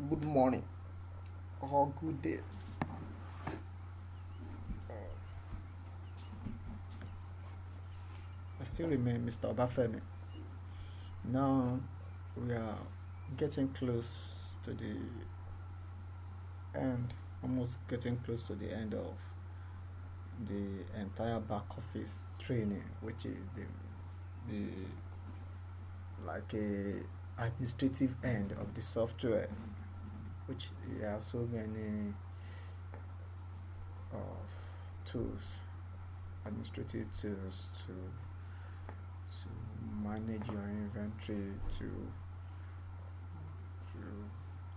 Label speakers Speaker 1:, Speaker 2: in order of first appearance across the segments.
Speaker 1: Good morning or good day. I still remain Mr. Obafemi. Now we are getting close to the end, almost getting close to the end of the entire back office training, which is the like a administrative end of the software, which there are so many of tools, administrative tools to manage your inventory, to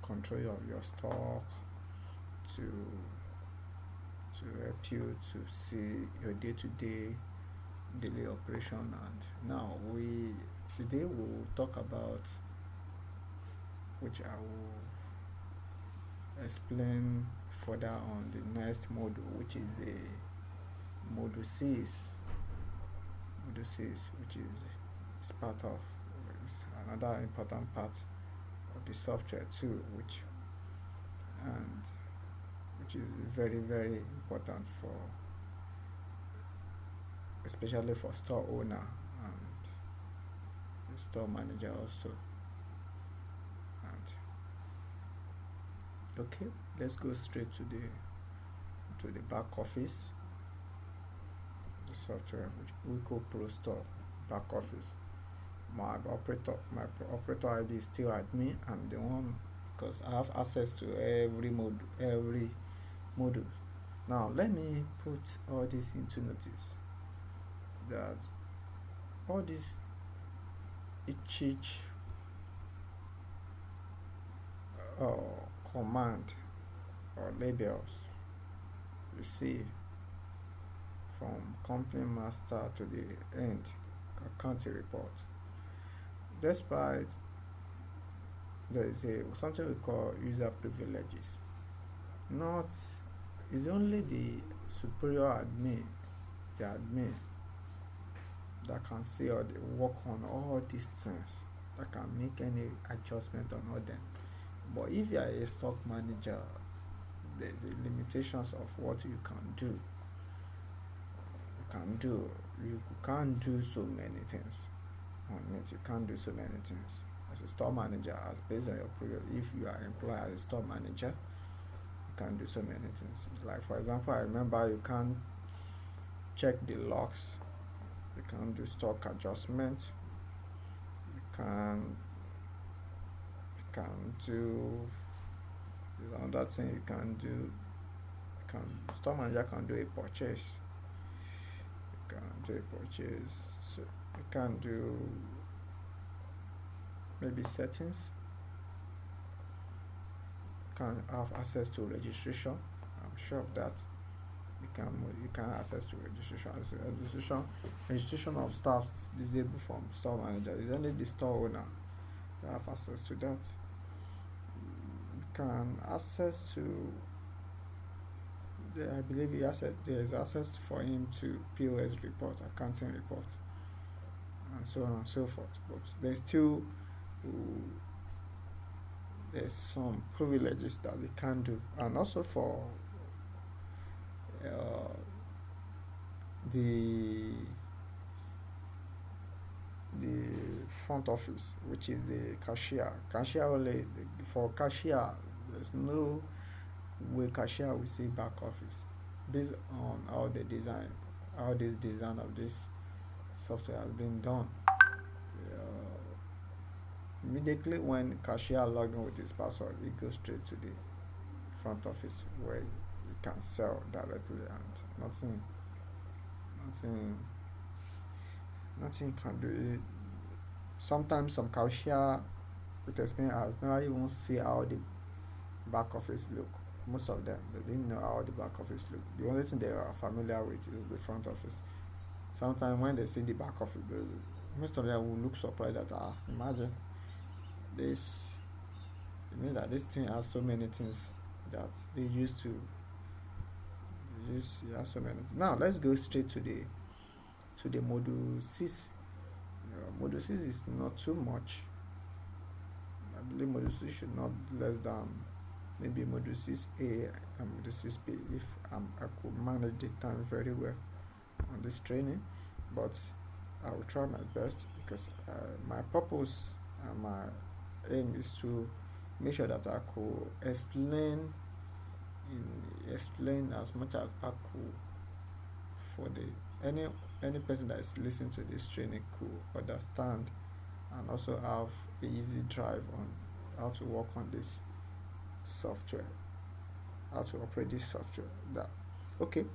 Speaker 1: control your stock, to to help you to see your day-to-day daily operation. And now we today we'll talk about, which I will explain further on the next module, which is the module 6. Module 6, which is part of, is another important part of the software too, and which is very very important for, especially for store owner and the store manager also. And okay, let's go straight to the back office. The software which we call ProStore back office. My operator ID is still admin. I'm the one because I have access to every module. Now let me put all this into notice that all this each uh, command or labels receive from company master to the end accounting report. Despite there is something we call user privileges, not is only the superior admin, the admin that can see or work on all these things, that can make any adjustment on all them. But if you are a stock manager, there's a limitations of what you can do. You can't do so many things on it. You can't do so many things as a store manager. As based on your period, if you are employed as a store manager, you can do so many things. Like for example, I remember you can check the logs, you can do stock adjustment, you can do another thing you can do. Store manager can do a purchase. You can do a purchase. So you can do maybe settings. You can have access to registration. I'm sure of that. You can access to registration. Registration of staff is disabled from store manager. It's only the store owner that have access to that. You can access to, I believe there is access for him to POS report, accounting report, and so on and so forth. But there's some privileges that they can do, and also for uh, the the front office, which is the cashier. Cashier only for cashier. There's no way cashier will see back office based on how this design of this software has been done. Immediately when cashier log in with his password, he goes straight to the front office where he can sell directly, and nothing, nothing can do it. Sometimes some cashier with experience has never even see how the back office look. Most of them they didn't know how the back office look. The only thing they are familiar with is the front office. Sometimes when they see the back office, most of them will look surprised that imagine this. It means that this thing has so many things that they used to use. It has so many. Now let's go straight to the module 6. Module 6 is not too much. I believe module 6 should not be less than maybe module 6A and module 6B if I could manage the time very well on this training. But I will try my best because my purpose and my aim is to make sure that I could explain as much as I could for the any person that is listening to this training could understand and also have an easy drive on how to work on this software, how to operate this software. That okay.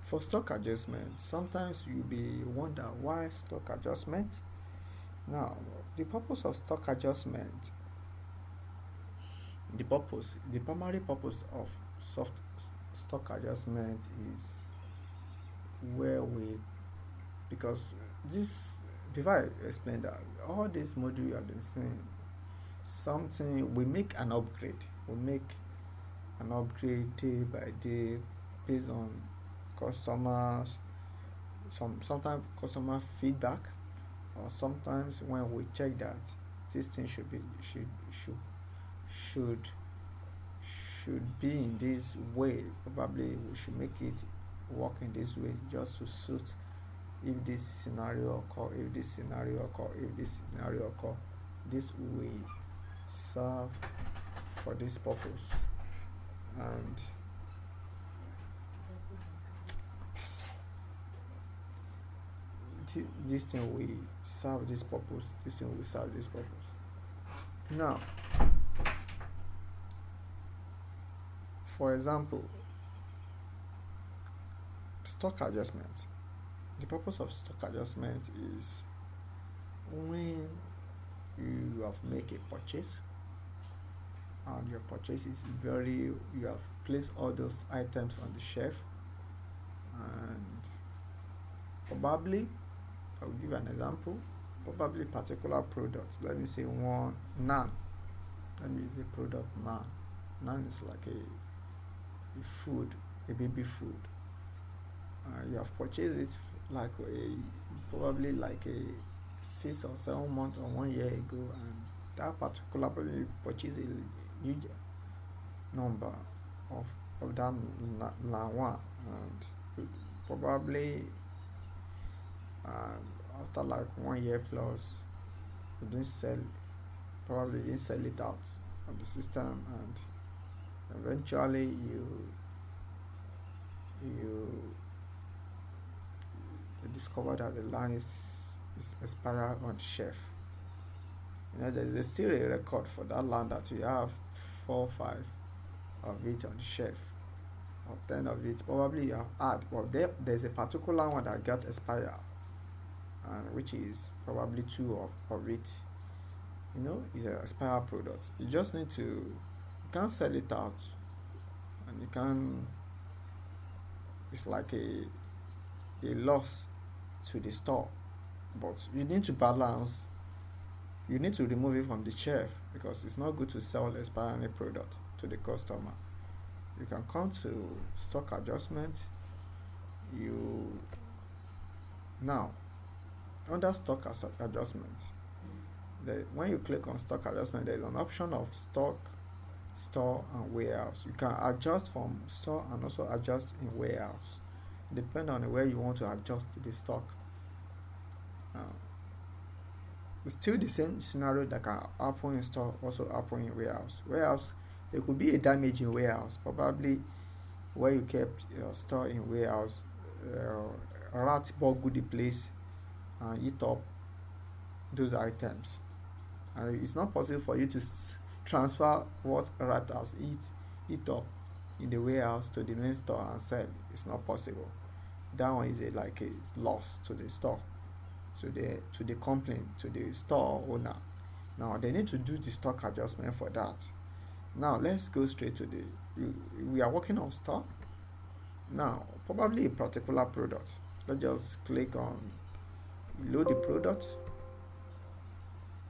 Speaker 1: For stock adjustment, sometimes you be wonder why stock adjustment. Now, the purpose of stock adjustment, the primary purpose of stock adjustment is where we, because this, before I explain that, all this module you have been saying, something we make an upgrade. We make an upgrade day by day based on customers, sometimes customer feedback, or sometimes when we check that this thing should be in this way, probably we should make it work in this way just to suit if this scenario occur, if this scenario occur, if this scenario occur. This will serve for this purpose, and this thing will serve this purpose, this thing will serve this purpose. Now, for example, stock adjustment. The purpose of stock adjustment is when you have made a purchase and your purchase is you have placed all those items on the shelf, and probably, I'll give an example, probably particular product, let me say one naan, let me say product naan. Naan is like a food, a baby food. You have purchased it like probably like a 6 or 7 months or 1 year ago, and that particular probably purchased a huge number of that one, and probably after like 1 year plus, you didn't sell, probably didn't sell it out of the system, and eventually you discover that the land is expired on the shelf. There's still a record for that land that you have 4 or 5 of it on the shelf, or 10 of it. Probably you have had, well, there's a particular one that got expired, which is probably 2 of it. Is an expired product. You just need to, you can't sell it out, and you can, it's like a loss to the store, but you need to balance, you need to remove it from the shelf, because it's not good to sell expiring product to the customer. You can come to stock adjustment. Now, under stock adjustment, when you click on stock adjustment, there is an option of stock, store, and warehouse. You can adjust from store and also adjust in warehouse, depending on where you want to adjust the stock. It's still the same scenario that can happen in store, also happen in warehouse. Warehouse, there could be a damage in warehouse, probably where you kept your store in warehouse, rat boggle the place and eat up those items, and it's not possible for you to transfer what rat has eat up in the warehouse to the main store and sell. It's not possible. That one is like a loss to the store, to the company, to the store owner. Now they need to do the stock adjustment for that. Now let's go straight to we are working on stock. Now probably a particular product. Let's just click on load the product.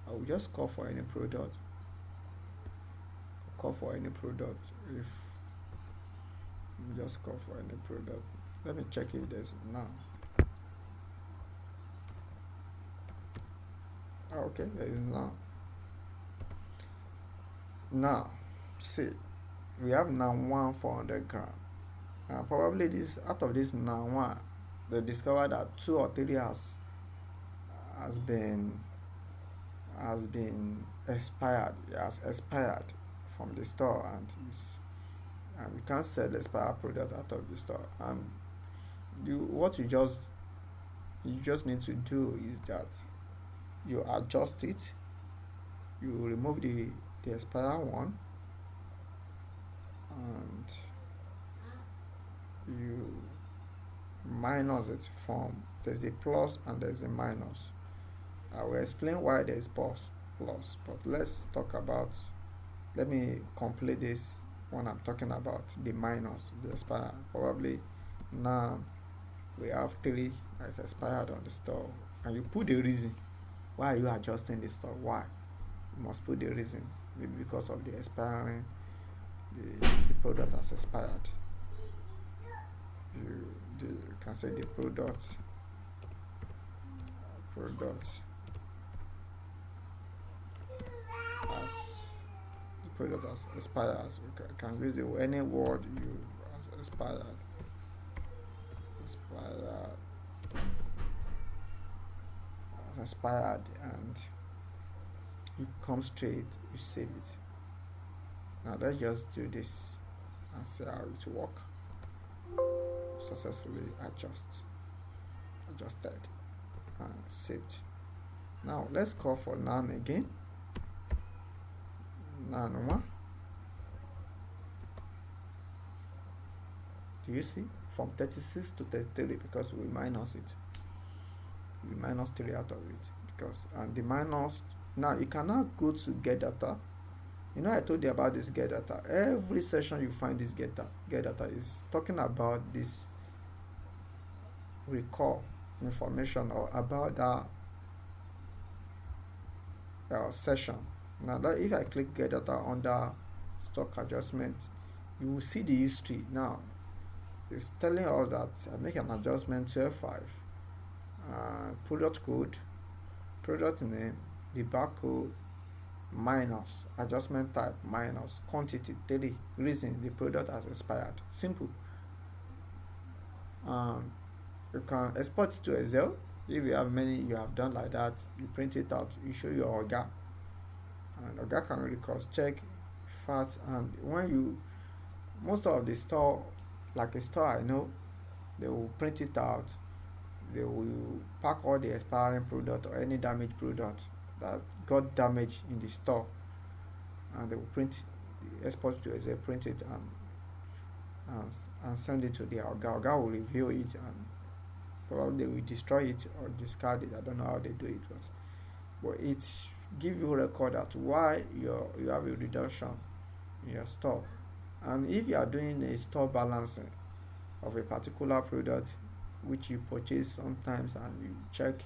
Speaker 1: I will just call for any product. If just call for any product. Let me check if there's now. Okay, there is now. Now, see, we have now one 400 gram. Probably this out of this now one, they discovered that 2 or 3 has been has been expired. It has expired from the store, and we can't sell expired product out of the store. And what you just need to do is that you adjust it, you remove the expired one, and you minus it from, there's a plus and there's a minus. I will explain why there is plus, but let me complete this when I'm talking about the minus, the expired. Probably now we have 3 that's expired on the store, and you put the reason why are you adjusting the store. Why? You must put the reason. Maybe because of the expiring, the product has expired. You can say the product has expired. You can use any word you as expired, and you come straight, you save it. Now let's just do this and see how it works. Successfully adjusted and saved. Now let's call for none again. None one. Do you see? From 36 to 33, because we minus it. We minus 3 out of it, because and the minus. Now you cannot go to get data. I told you about this get data. Every session you find this get data is talking about this recall information or about that session. Now that if I click get data under stock adjustment, you will see the history. Now it's telling us that I make an adjustment 12.5, product code, product name, the barcode, minus adjustment type, minus quantity 3, reason the product has expired. Simple. You can export it to Excel. If you have many you have done like that, you print it out, you show your Oga, and Oga can really cross check facts. And most of the store, like a store I know, they will print it out, they will pack all the expiring product or any damaged product that got damaged in the store, and they will export to Excel, print it, and send it to the Oga. Oga will review it, and probably they will destroy it or discard it. I don't know how they do it, but it give you a record that why you have a reduction in your store. And if you are doing a store balancing of a particular product which you purchase sometimes, and you check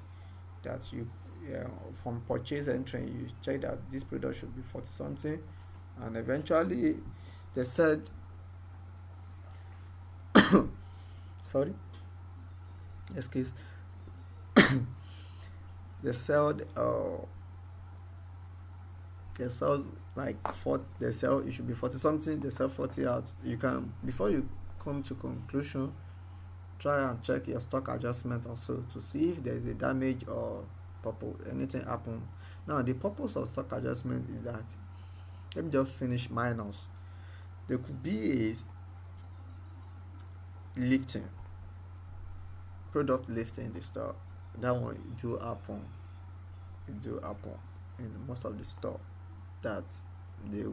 Speaker 1: that from purchase entry, you check that this product should be 40 something, and eventually they said sorry, excuse they sold like 40, they sell it should be 40 something, they sell 40 out. You can, before you come to conclusion, try and check your stock adjustment also to see if there is a damage or anything happen. Now the purpose of stock adjustment is that, let me just finish minus. There could be a lifting, product lifting in the store. That one do happen in most of the store, that they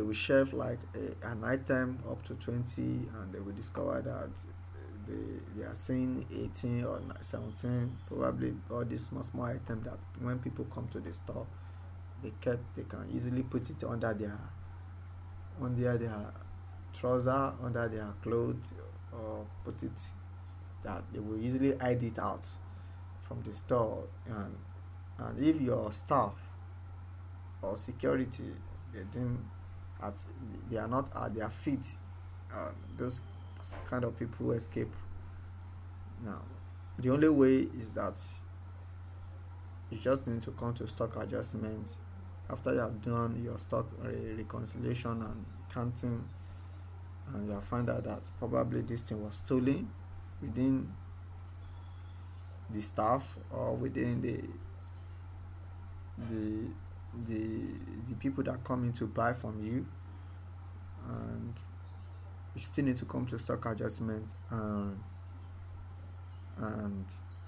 Speaker 1: will shelf like an item up to 20, and they will discover that they are seeing 18 or 17, probably all these small items that when people come to the store, they can easily put it under their trouser, under their clothes, or put it that they will easily hide it out from the store. And if your staff or security, they are not at their feet, those kind of people escape. Now the only way is that you just need to come to stock adjustment after you have done your stock reconciliation and counting, and you have found out that probably this thing was stolen within the staff or within the the the people that come in to buy from you, and you still need to come to stock adjustment and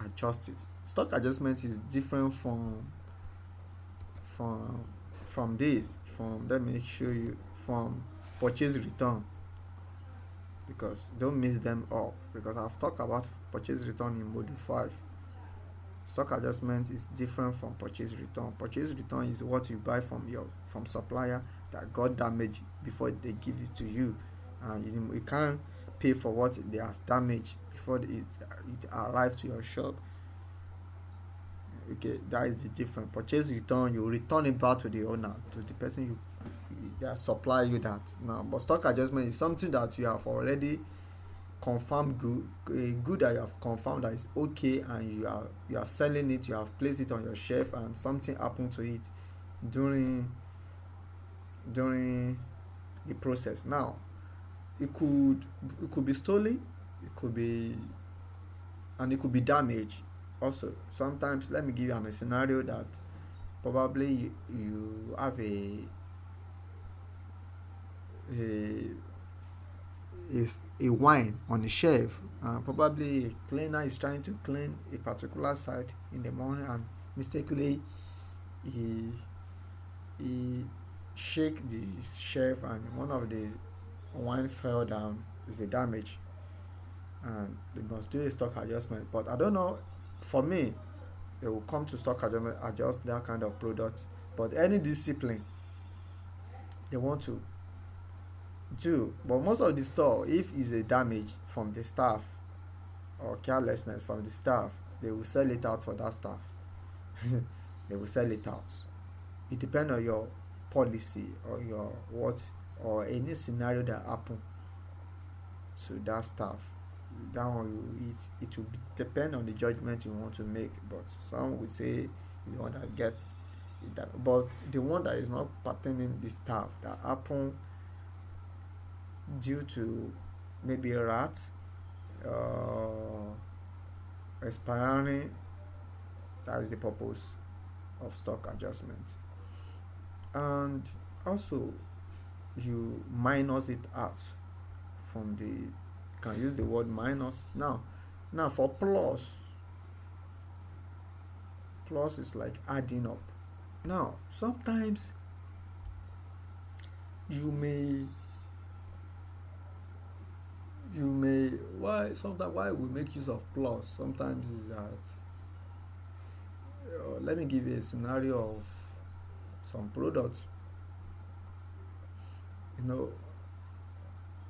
Speaker 1: adjust it. Stock adjustment is different from from this from let me show you from purchase return, because don't mix them up, because I've talked about purchase return in module 5. Stock adjustment is different from purchase return. Purchase return is what you buy from supplier that got damaged before they give it to you, and you can't pay for what they have damaged before it arrives to your shop. Okay, that is the difference. Purchase return, you return it back to the owner, to the person that supply you that. Now, but stock adjustment is something that you have already confirmed good that you have confirmed that is okay, and you are selling it, you have placed it on your shelf, and something happened to it during the process. Now, it could be stolen, it could be and it could be damaged also. Sometimes, let me give you a scenario that probably you have a a wine on the shelf, and probably a cleaner is trying to clean a particular side in the morning, and mistakenly he he shake the shelf, and one of the wine fell down. Is a damage, and they must do a stock adjustment. But I don't know, for me, they will come to stock adjustment, adjust that kind of product. But any discipline they want to do, but most of the store, if it's a damage from the staff or carelessness from the staff, they will sell it out for that staff. They will sell it out. It depends on your policy or your what, or any scenario that happen to that staff. That one, it will depend on the judgment you want to make. But some would say the one that gets that, but the one that is not pertaining the staff that happen due to maybe a rat expiring, that is the purpose of stock adjustment. And also, you minus it out from the, you can use the word minus. Now for plus is like adding up. Now sometimes you may why we make use of plus sometimes is that, let me give you a scenario of some products.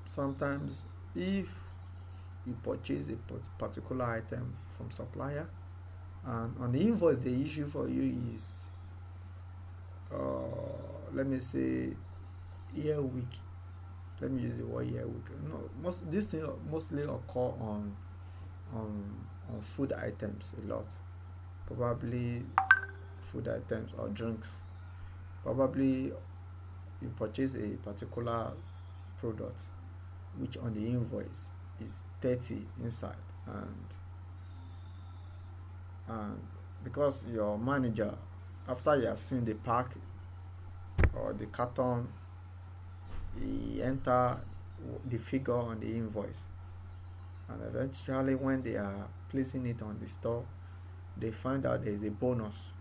Speaker 1: Sometimes if you purchase a particular item from supplier, and on the invoice they issue for you is let me say year week. Let me use the word year week. This thing mostly occur on food items a lot. Probably food items or drinks. Probably you purchase a particular product which on the invoice is 30 inside, and because your manager, after you have seen the pack or the carton, he enter the figure on the invoice, and eventually when they are placing it on the store, they find out there is a bonus.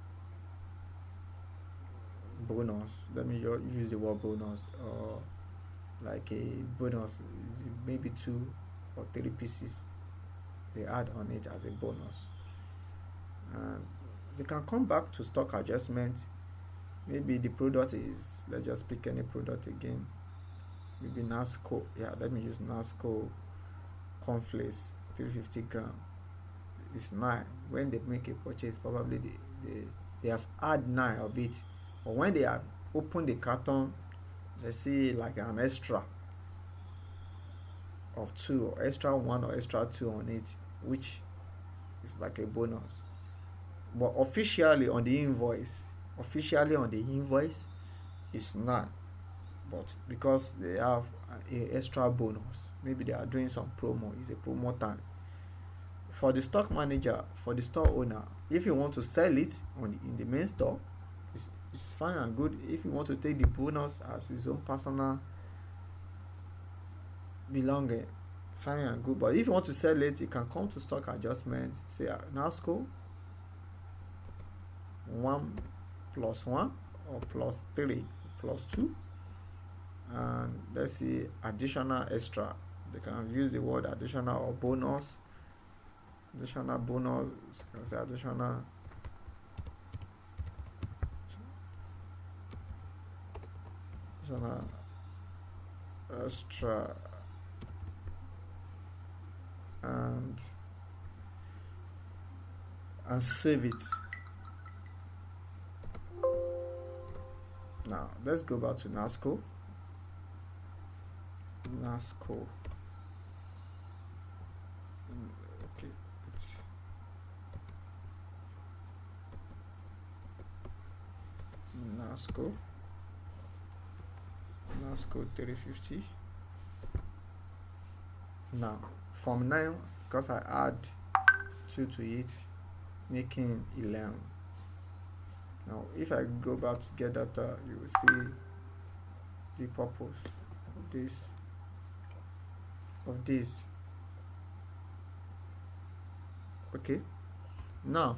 Speaker 1: Let me use the word bonus, or like a bonus, maybe 2 or 3 pieces they add on it as a bonus, and they can come back to stock adjustment. Maybe the product is, let's just pick any product again, maybe Nasco. Let me use Nasco cornflakes 350 gram. It's 9. When they make a purchase, probably they have add 9 of it, but when they have opened the carton, they see like an extra of 2, or extra 1 or extra 2 on it, which is like a bonus. But officially on the invoice officially on the invoice it's not, but because they have a extra bonus, maybe they are doing some promo, it's a promo time. For the stock manager, for the store owner, if you want to sell it in the main store, it's fine and good. If you want to take the bonus as his own personal belonging, fine and good. But if you want to sell it, you can come to stock adjustment, say NASCO 1+1 or +3 +2, and let's see additional extra. They can use the word additional or bonus. Additional bonus, you can say additional extra, and save it. Now let's go back to NASCO. Okay, it's NASCO 350. Now from 9, because I add 2 to it, making 11. Now if I go back to get data, you will see the purpose of this. Okay, now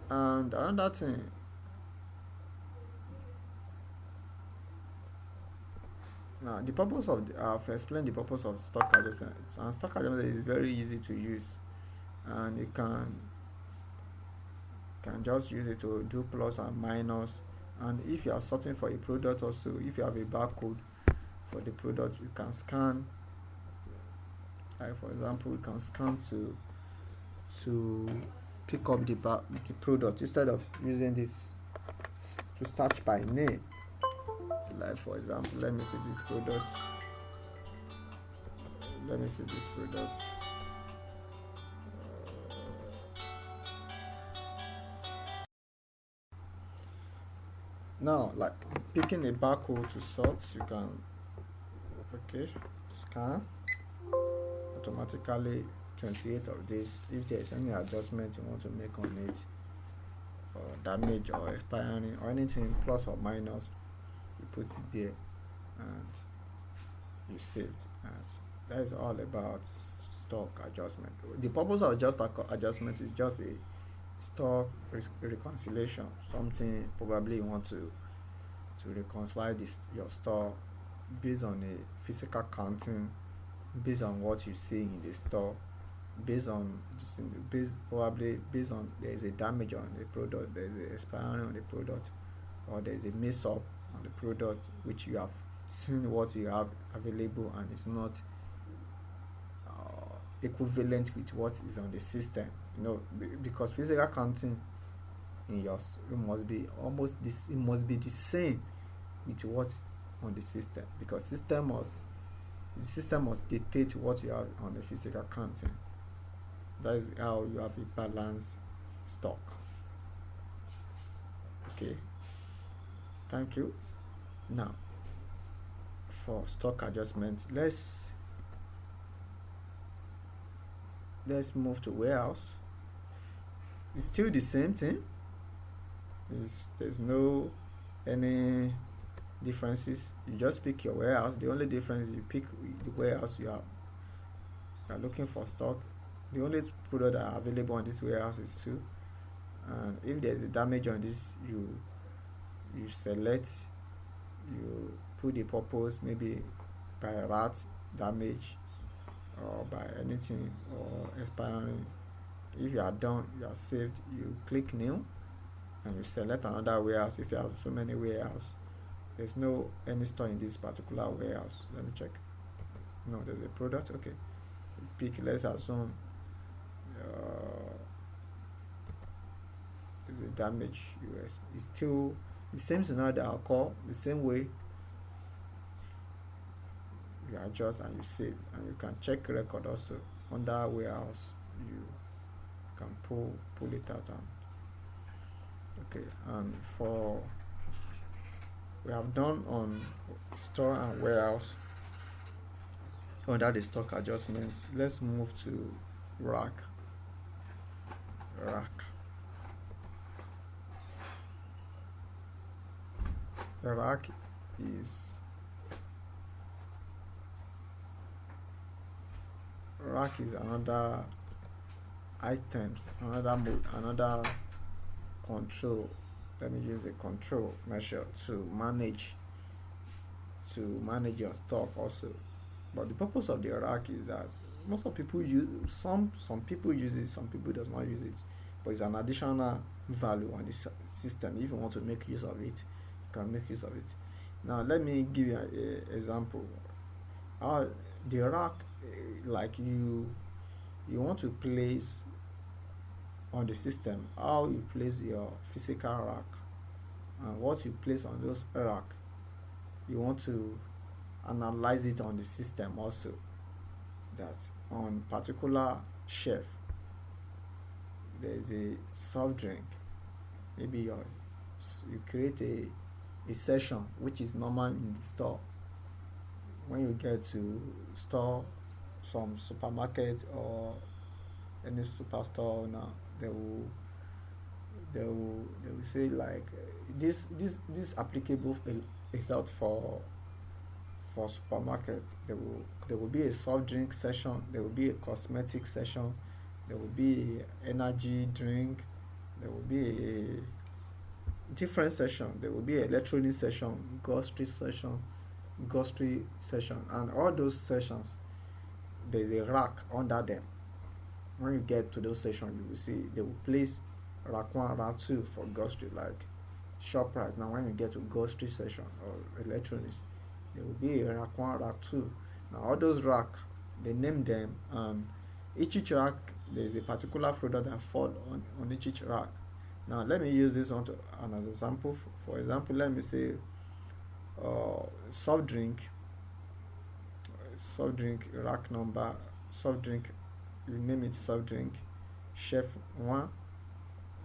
Speaker 1: and another thing, now the purpose of I've explained the purpose of stock adjustment, and stock adjustment is very easy to use, and you can just use it to do plus and minus. And if you are sorting for a product, also if you have a barcode for the product, you can scan, like for example you can scan to pick up the product instead of using this to search by name. Like for example, let me see this product. Now, like picking a barcode to sort, you can scan automatically 28 of this. If there is any adjustment you want to make on it, or damage or expiring or anything plus or minus, you put it there and you save it. And that is all about stock adjustment. The purpose of stock adjustment is just a stock reconciliation. Something probably you want to reconcile your store based on a physical counting, based on what you see in the store, based on probably based on there is a damage on the product, there is a expiry on the product, or there is a mess up on the product which you have seen what you have available and it's not equivalent with what is on the system. Because physical counting in your it must be it must be the same with what on the system, because the system must dictate what you have on the physical counting. That is how you have a balanced stock. Okay, thank you. Now for stock adjustment, let's move to warehouse. It's still the same thing. There's no any differences. You just pick your warehouse. The only difference, you pick the warehouse you are looking for stock. The only product that are available on this warehouse is 2, and if there's a damage on this, you select, you put the purpose, maybe by rat damage or by anything or expiring. If you are done, you are saved, you click new and you select another warehouse. If you have so many warehouses, there's no any store in this particular warehouse. Let me check. No, there's a product. Okay, pick, let's assume is a damage US. It's still the same scenario that I'll call the same way. You adjust and you save, and you can check record also under warehouse. You can pull it out Okay, and for we have done on store and warehouse under the stock adjustments. Let's move to rack. Rack. The is rack is another items, another control. Let me use a control measure to manage your stock also. But the purpose of the rack is that most of people use, some people use it, some people does not use it, but it's an additional value on the system. If you want to make use of it, you can make use of it. Now let me give you an example. The rack, like you want to place on the system, how you place your physical rack and what you place on those rack, you want to analyze it on the system also, that on particular shelf there is a soft drink. Maybe you create a session which is normal in the store. When you get to store some supermarket or any superstore now, they will say like this applicable a lot for supermarket. There will be a soft drink session, there will be a cosmetic session, there will be a energy drink, there will be a different session, there will be an electronic session, grocery session, and all those sessions there's a rack under them. When you get to those sessions, you will see they will place rack 1, rack 2 for grocery, like ShopRite. Now when you get to grocery session or electronics, there will be a rack 1, rack 2. Now all those rack, they name them, and each rack there is a particular product that fall on each rack. Now let me use this one as an example. For example, let me say soft drink rack number, soft drink, you name it soft drink chef 1,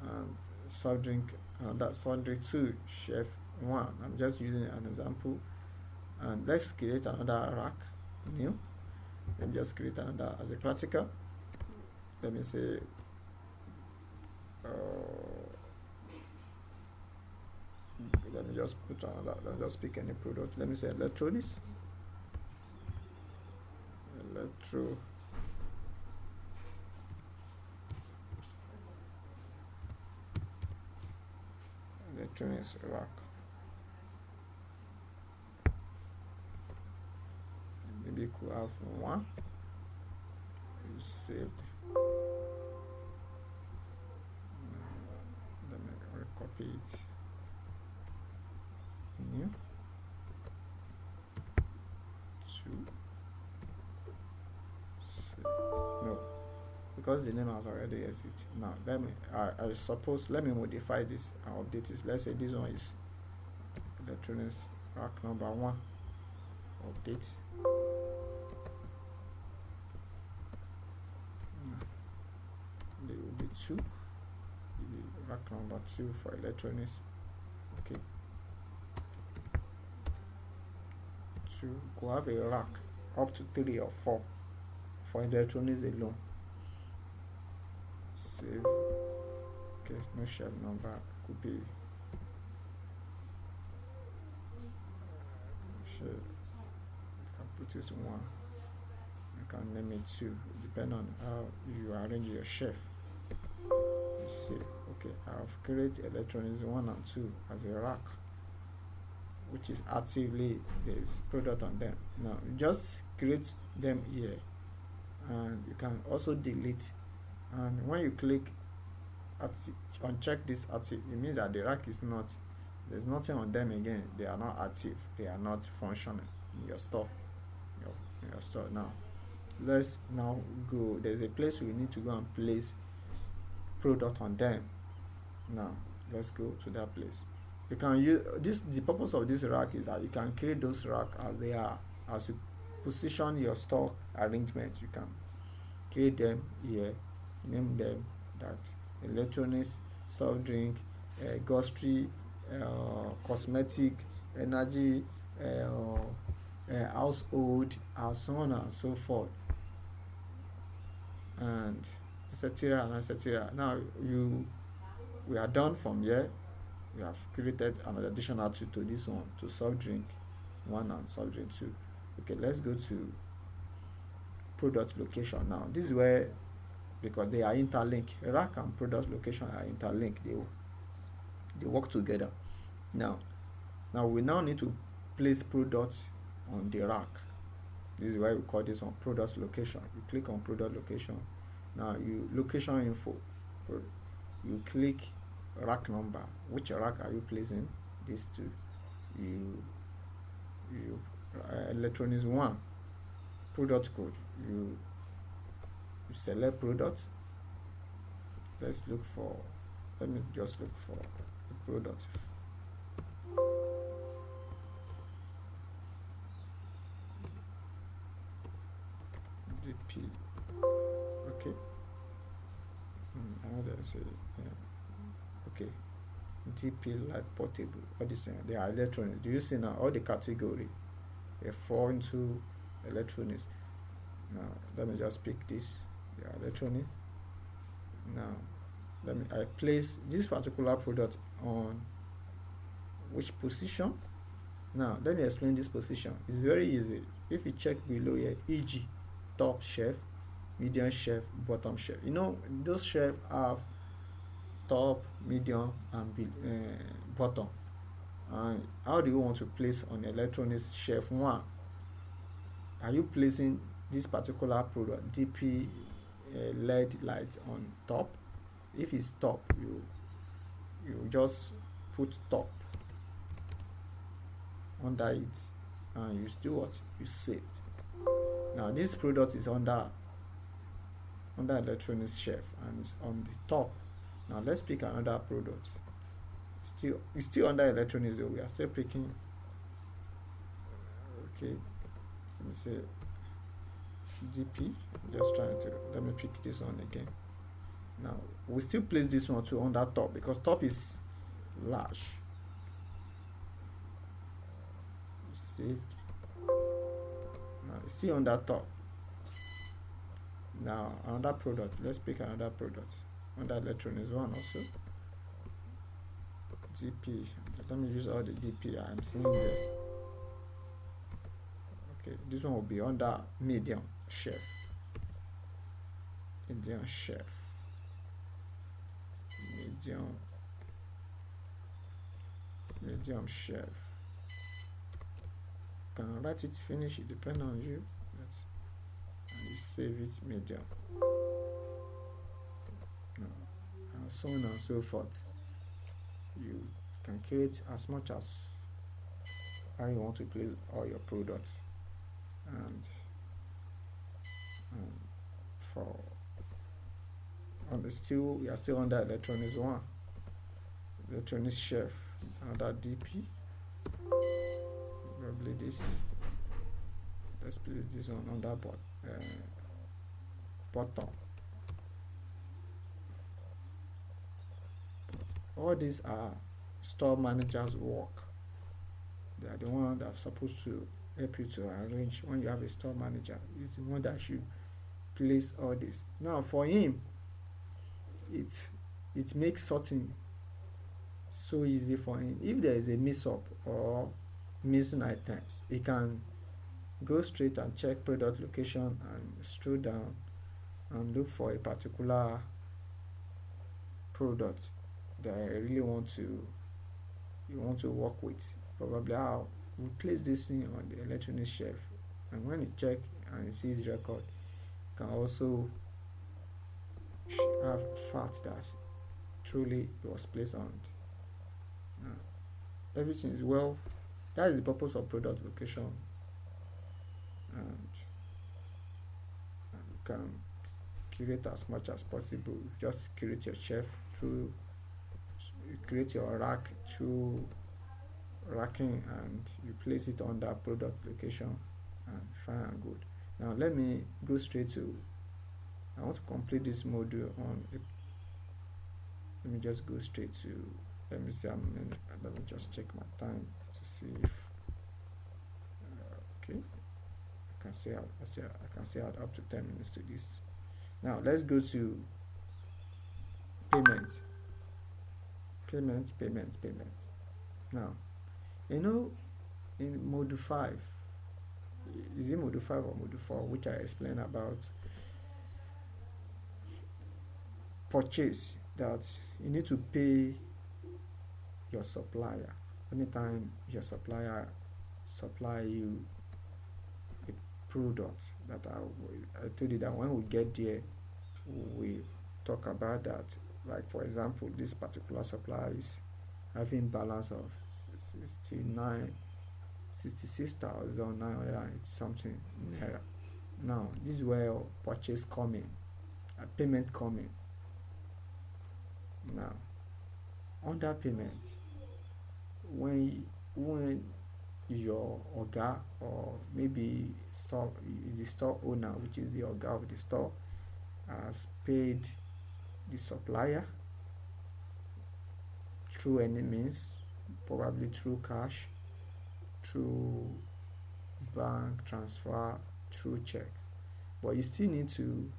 Speaker 1: and soft drink that soft drink 2 chef 1. I'm just using an example, and let's create another rack new. Let me just create another as a practical. Let me say let me just put another, let me just pick any product. Let me say electronics. Electronics rack. Maybe you could have 1. You saved. Let me copy it. New 2. No, because the name has already existed. Now let me I suppose, let me modify this and update this. Let's say this one is electronics rack number 1. Update. There will be 2. Rack number 2 for electronics. Okay. 2. Go have a rack up to 3 or 4 for electronics alone. Save. Okay, no shelf number, could be shelf. You can put it 1. You can name it 2, depending on how you arrange your shelf. You see, okay, I've created electronics 1 and 2 as a rack, which is actively there's product on them. Now you just create them here, and you can also delete. And when you click uncheck this active, it means that the rack is not, there's nothing on them again. They are not active, they are not functioning in your store. In your store. Now let's now go, there's a place we need to go and place product on them. Now let's go to that place. You can use this, the purpose of this rack is that you can create those rack as they are. As you position your store arrangement, you can create them here, name them that electronics, soft drink, grocery, cosmetic, energy, household, and so on and so forth, and etc. and etc. Now we are done from here. We have created another additional two to this one, to soft drink 1 and soft drink 2. Okay, let's go to product location. Now this is where, because they are interlinked, rack and product location are interlinked, they work together. Now we now need to place product on the rack. This is why we call this one product location. You click on product location. Now you location info, you click rack number. Which rack are you placing this to? You electronics 1, product code. You select product. Let me just look for the product. DP. Okay. How do I say it? Yeah. Okay. DP light portable. All these things, they are electronics. Do you see now all the category? They fall into electronics. Now let me just pick this. They are electronic. Now I place this particular product on which position. Now let me explain this position. It's very easy. If you check below here, e.g. top shelf, medium shelf, bottom shelf. You know those shelves have top, medium, and bottom. And how do you want to place on electronics shelf 1? Are you placing this particular product DP LED light on top? If it's top, you just put top under it, and you do what? You save. Now this product is under electronics shelf and it's on the top. Now let's pick another product. It's still under electronics though. We are still picking. Okay, let me say DP. Just trying to, let me pick this one again. Now we still place this one too under top because top is large. Saved. Now it's still under top. Now another product. Let's pick another product under electronics 1 also. DP. Let me use all the DP I'm seeing there. Okay, this one will be under medium shelf. Medium shelf. Medium shelf. Can write it, finish it, depend on you. And you save it medium. And so on and so forth. You can create as much as how you want to place all your products, and for on the still, we are still under electronics 1, electronics shelf, under DP. Probably this. Let's place this one under bottom. All these are store managers' work. They are the one that are supposed to help you to arrange. When you have a store manager, he's the one that should place all this. Now for him, it makes sorting so easy for him. If there is a mix-up or missing items, he can go straight and check product location and scroll down and look for a particular product that I really want to work with. Probably I'll replace this thing on the electronics shelf, and when he check and he sees the record, can also have fact that truly it was placed on. Everything is well. That is the purpose of product location, and you can curate as much as possible. Just create your shelf through, create your rack through racking, and you place it on that product location, and fine and good. Now let me go straight to, I want to complete this module on, let me just go straight to Let me see how many. Let me just check my time to see if okay. I can stay out up to 10 minutes to this. Now let's go to payment. Payment. Now, you know, in module 5, is it module 5 or module 4, which I explained about purchase, that you need to pay your supplier anytime your supplier supply you a product. That I told you that when we get there, we talk about that. Like for example, this particular supplier is having balance of 66,980 something naira. Now this is where purchase coming, payment coming. Now under payment, when your oga, or maybe store is the store owner, which is the oga of the store, has paid the supplier through any means, probably through cash, through bank transfer, through check, but you still need to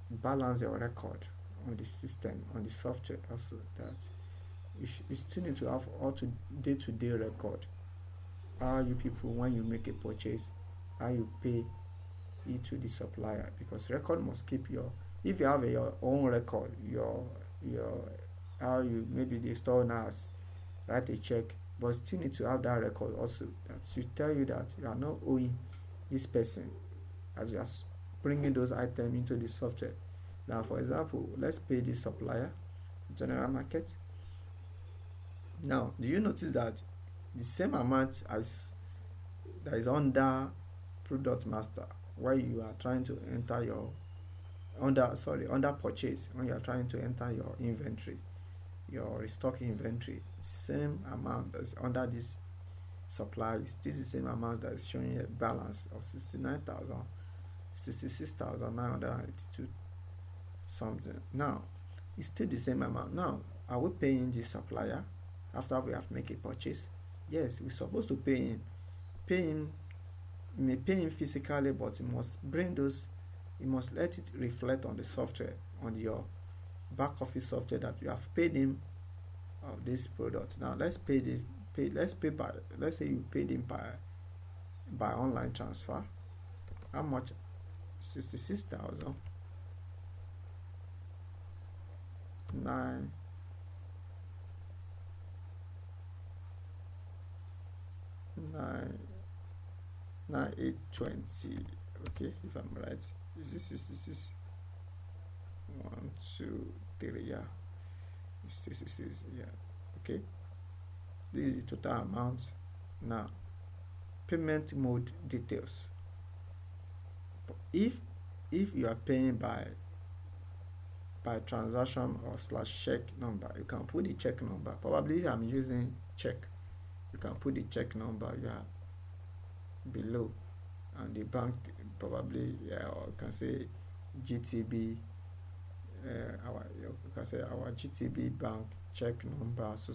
Speaker 1: balance your record on the system, on the software also, that you still need to have all to day-to-day record. How you people, when you make a purchase, how you pay it to the supplier, because record must keep your, if you have your own record, your how you, maybe the store owner has write a check, but still need to have that record also, that should tell you that you are not owing this person as you are bringing those items into the software. Now for example, let's pay this supplier, general market. Now do you notice that the same amount as that is under product master, where you are trying to enter your under purchase, when you are trying to enter your inventory, your restock inventory, same amount as under this supply is still the same amount that is showing a balance of 66,982 something. Now it's still the same amount. Now are we paying the supplier after we have made a purchase? Yes, we're supposed to pay him. You may pay him physically, but you must bring those, you must let it reflect on the software, on your back office software, that you have paid him of this product. Now let's pay let's say you paid him by online transfer. How much? 66,000 9,820. Okay, if I'm right, is this 66? 1 2 3, yeah, it's 66, yeah. Okay, this is the total amount. Now payment mode details. If you are paying by transaction or / check number, you can put the check number. Probably if I'm using check, you can put the check number, yeah, below, and the bank probably, yeah, or you can say GTB, you can say our GTB bank check number, so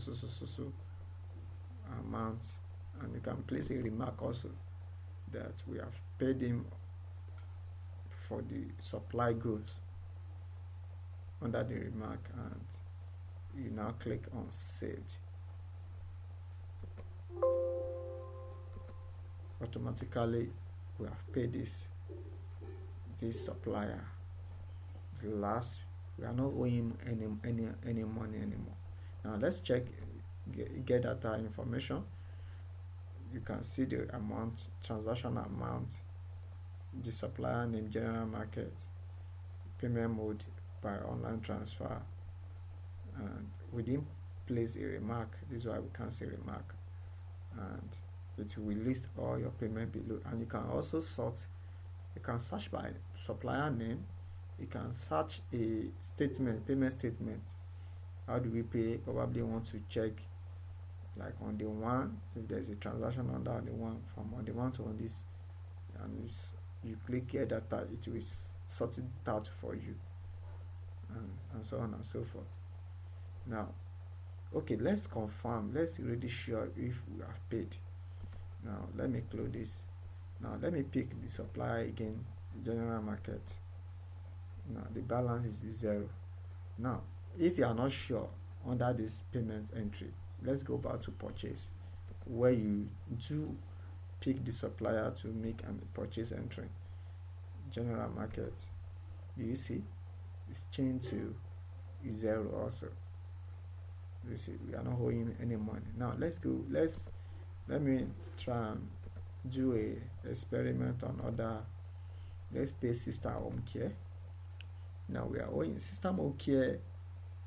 Speaker 1: amount, and you can place a remark also that we have paid him for the supply goods under the remark, and you now click on saved. Automatically we have paid this supplier. The last, we are not owing any money anymore. Now let's check, get data information. You can see the amount, transaction amount, the supplier name, general market, payment mode by online transfer, and we didn't place a remark. This is why we can't say remark, and it will list all your payment below. And you can also sort, you can search by supplier name, you can search a statement, payment statement. How do we pay? Probably want to check, like on the one, if there's a transaction under the one, from on the one to on this, and you click get data, it will sort it out for you, and so on and so forth. Now Okay, let's confirm, let's really sure if we have paid. Now let me close this. Now let me pick the supplier again, general market. Now the balance is 0. Now if you are not sure under this payment entry, let's go back to purchase, where you do pick the supplier to make a purchase entry. General market, you see it's changed to 0 also. You see we are not owing any money. Now let me try and do a experiment on other. Let's pay system home care. Now we are owing system home care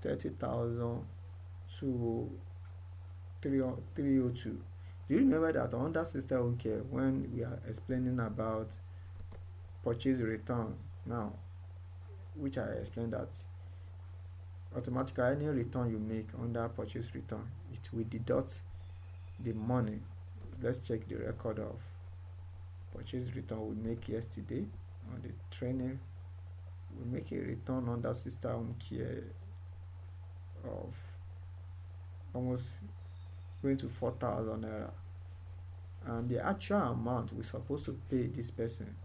Speaker 1: 30,000 to 302. Do you remember that under system home care, when we are explaining about purchase return now, which I explained that automatically any return you make under purchase return, it will deduct the money. Let's check the record of purchase return we make yesterday on the training. We make a return under system home care of almost going to 4,000 naira, and the actual amount we're supposed to pay this person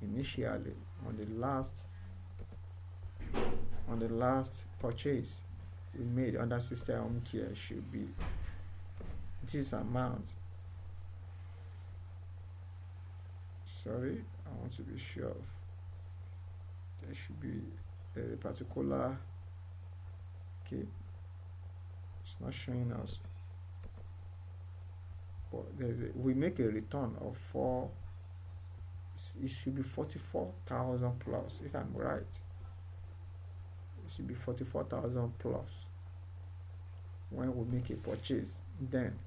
Speaker 1: initially on the last purchase we made under system home care should be this amount. Sorry, I want to be sure of. There should be a particular. Okay, it's not showing us, but we make a return of 4. It should be 44,000 plus, if I'm right. It should be 44,000 plus when we make a purchase. Then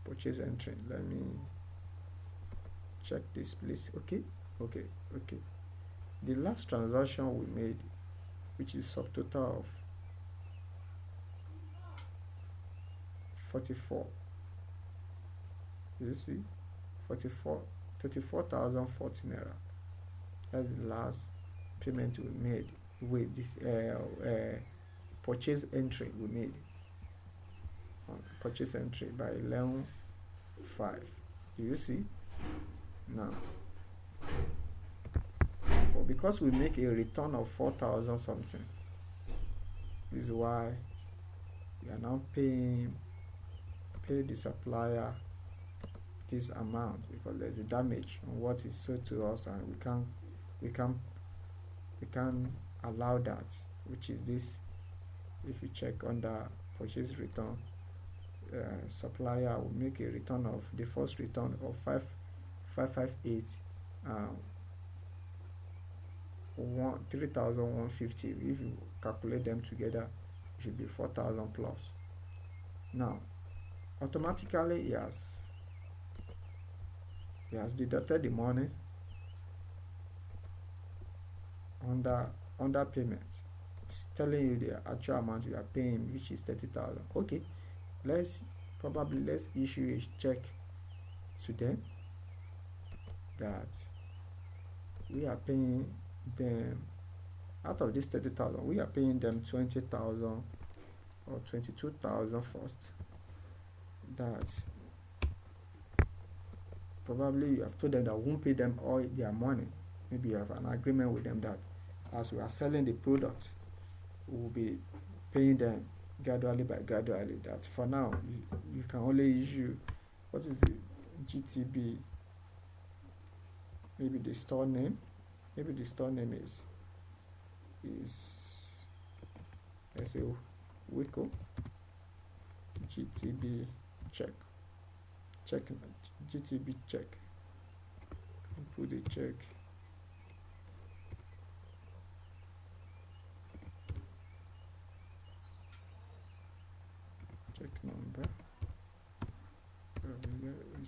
Speaker 1: purchase entry, let me check this place. Okay. The last transaction we made, which is subtotal of 44, you see 34,040 naira. That's the last payment we made with this purchase entry we made. Purchase entry by 11/5. Do you see? Now, but because we make a return of 4,000 something, this is why we are now pay the supplier this amount, because there's a damage on what is sold to us, and we can't allow that, which is this. If you check under purchase return, supplier will make a return of the first return of 558 3,150. If you calculate them together, it should be 4,000 plus. Now automatically he has deducted the money under payment. It's telling you the actual amount you are paying, which is 30,000. Okay, let's issue a check to them that we are paying them, out of this 30,000, we are paying them 20,000 or 22,000 first. That probably you have told them that we won't pay them all their money. Maybe you have an agreement with them that as we are selling the product, we will be paying them gradually. That for now you can only issue, what is the GTB? Maybe the store name. Maybe the store name is let's say Wilco GTB check GTB check. Put the check. Check number.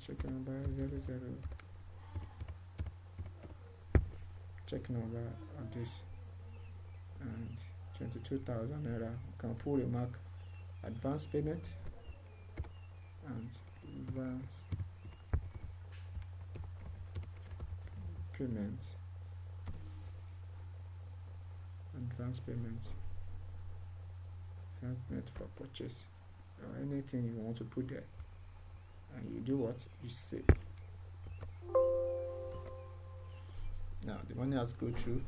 Speaker 1: Check number 00. Check number on this, and 22,000 naira. You can pull a mark advance payment and advance payment. payment for purchase or anything you want to put there, and you do what? You save. Now the money has go through,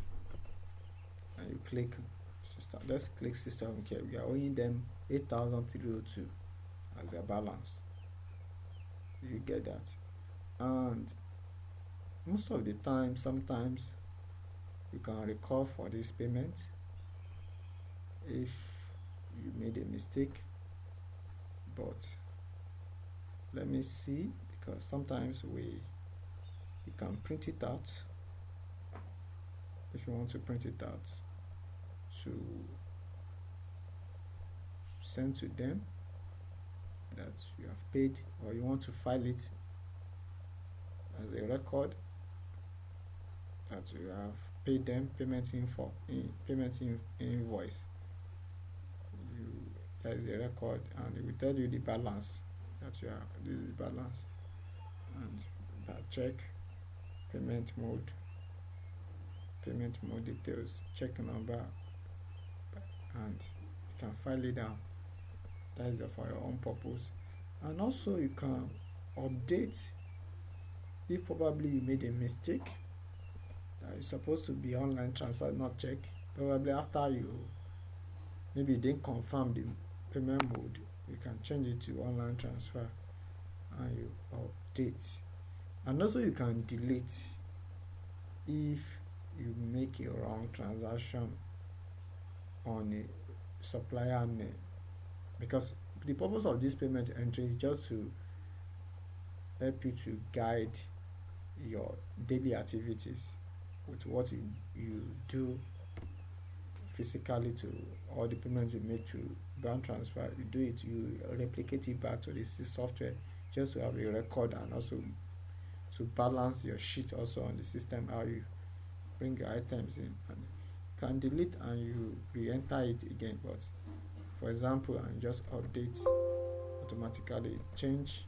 Speaker 1: and you click system. Let's click system care. We are owing them 8,302 as their balance. You get that? And most of the time, sometimes you can recall for this payment if you made a mistake, but let me see, because sometimes you can print it out. If you want to print it out to send to them that you have paid, or you want to file it as a record that you have paid them payment invoice. That is the record, and it will tell you the balance that you have. This is the balance, and check payment mode details, check number, and you can file it down. That is for your own purpose. And also you can update if probably you made a mistake that is supposed to be online transfer, not check. Probably after maybe you didn't confirm the payment mode, you can change it to online transfer and you update. And also you can delete if you make a wrong transaction on a supplier name, because the purpose of this payment entry is just to help you to guide your daily activities with what you do physically, to all the payments you make to bank transfer. You do it, you replicate it back to this software just to have a record, and also to balance your sheet also on the system, how you bring your items in, and you can delete and you re-enter it again. But for example, and just update, automatically change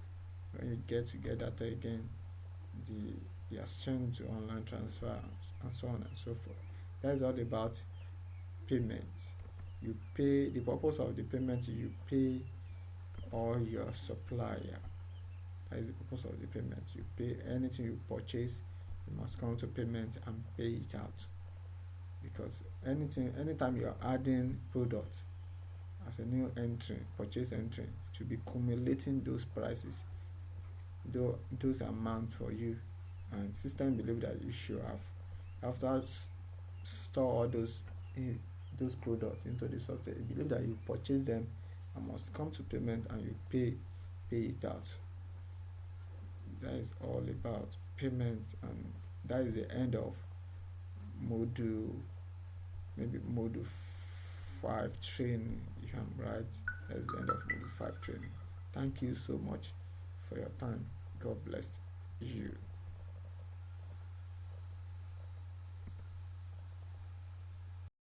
Speaker 1: when you get to get data again, the exchange to online transfer, and so on and so forth. That is all about payment. You pay, the purpose of the payment, you pay all your supplier. That is the purpose of the payment. You pay anything you purchase, you must come to payment and pay it out, because anytime you are adding product as a new entry, purchase entry, to be accumulating those prices, those amounts for you, and system believe that you should have, after store all those products into the software, you believe that you purchase them and must come to payment and you pay it out. That is all about payment, and that is the end of module 5 training, if I'm right. That is the end of module 5 training. Thank you so much for your time. God bless you.